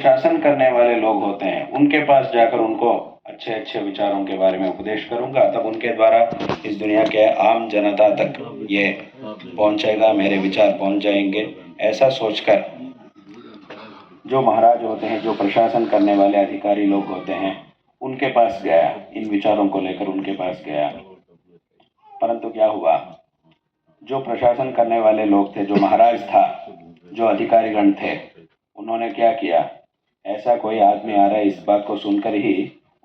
प्रशासन करने वाले लोग होते हैं उनके पास जाकर उनको अच्छे अच्छे विचारों के बारे में उपदेश करूंगा, तब उनके द्वारा इस दुनिया के आम जनता तक ये पहुंचेगा, मेरे विचार पहुंच जाएंगे। ऐसा सोचकर जो महाराज होते हैं, जो प्रशासन करने वाले अधिकारी लोग होते हैं, उनके पास गया, इन विचारों को लेकर उनके पास गया। परंतु क्या हुआ, जो प्रशासन करने वाले लोग थे, जो महाराज था, जो अधिकारीगण थे, उन्होंने क्या किया, ऐसा कोई आदमी आ रहा है इस बात को सुनकर ही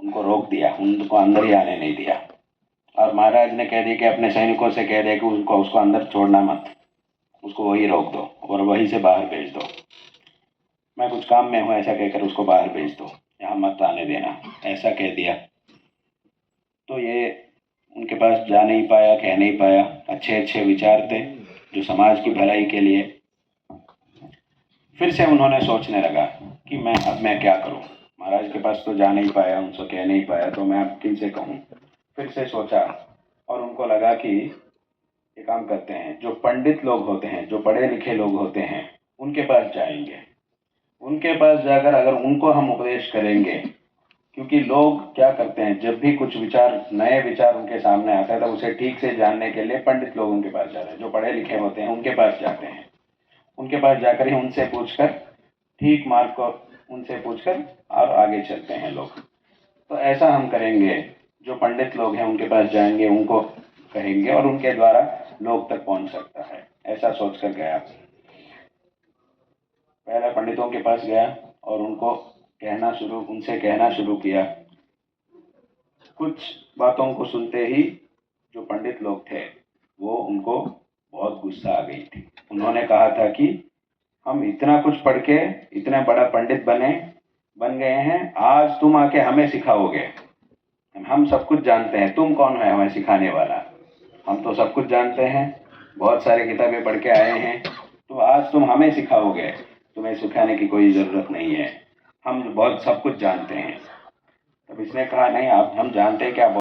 उनको रोक दिया, उनको अंदर ही आने नहीं दिया। और महाराज ने कह दिया कि अपने सैनिकों से कह दे कि उसको अंदर छोड़ना मत, उसको वही रोक दो और वहीं से बाहर भेज दो। मैं कुछ काम में हूँ ऐसा कहकर उसको बाहर भेज दो, यहाँ मत आने देना, ऐसा कह दिया। तो ये उनके पास जा नहीं पाया, कह नहीं पाया। अच्छे अच्छे विचार थे जो समाज की भलाई के लिए। फिर से उन्होंने सोचने लगा कि मैं क्या करूं, महाराज के पास तो जा नहीं पाया, उनसे कह नहीं पाया, तो मैं अब किनसे कहूं। फिर से सोचा और उनको लगा कि ये काम करते हैं, जो पंडित लोग होते हैं, जो पढ़े लिखे लोग होते हैं, उनके पास जाएंगे। उनके पास जाकर अगर उनको हम उपदेश करेंगे, क्योंकि लोग क्या करते हैं, जब भी कुछ विचार, नए विचार उनके सामने आता है तो उसे ठीक से जानने के लिए पंडित लोग उनके पास जाते हैं, जो पढ़े लिखे होते हैं उनके पास जाते हैं। उनके पास जाकर ही उनसे पूछकर ठीक मार्ग को उनसे पूछकर और आगे चलते हैं लोग। तो ऐसा हम करेंगे, जो पंडित लोग हैं उनके पास जाएंगे, उनको कहेंगे और उनके द्वारा लोग तक पहुंच सकता है। ऐसा सोचकर गया, पहले पंडितों के पास गया और उनसे कहना शुरू किया। कुछ बातों को सुनते ही जो पंडित लोग थे वो उनको बहुत गुस्सा आ गई थी। उन्होंने कहा था कि हम इतना कुछ पढ़ के इतना बड़ा पंडित बन गए हैं, आज तुम आके हमें सिखाओगे, हम सब कुछ जानते हैं, तुम कौन है हमें सिखाने वाला, हम तो सब कुछ जानते हैं, बहुत सारे किताबें पढ़ के आए हैं, तो आज तुम हमें सिखाओगे, तुम्हें सिखाने की कोई ज़रूरत नहीं है, हम बहुत सब कुछ जानते हैं। तब इसने कहा नहीं, आप हम जानते हैं क्या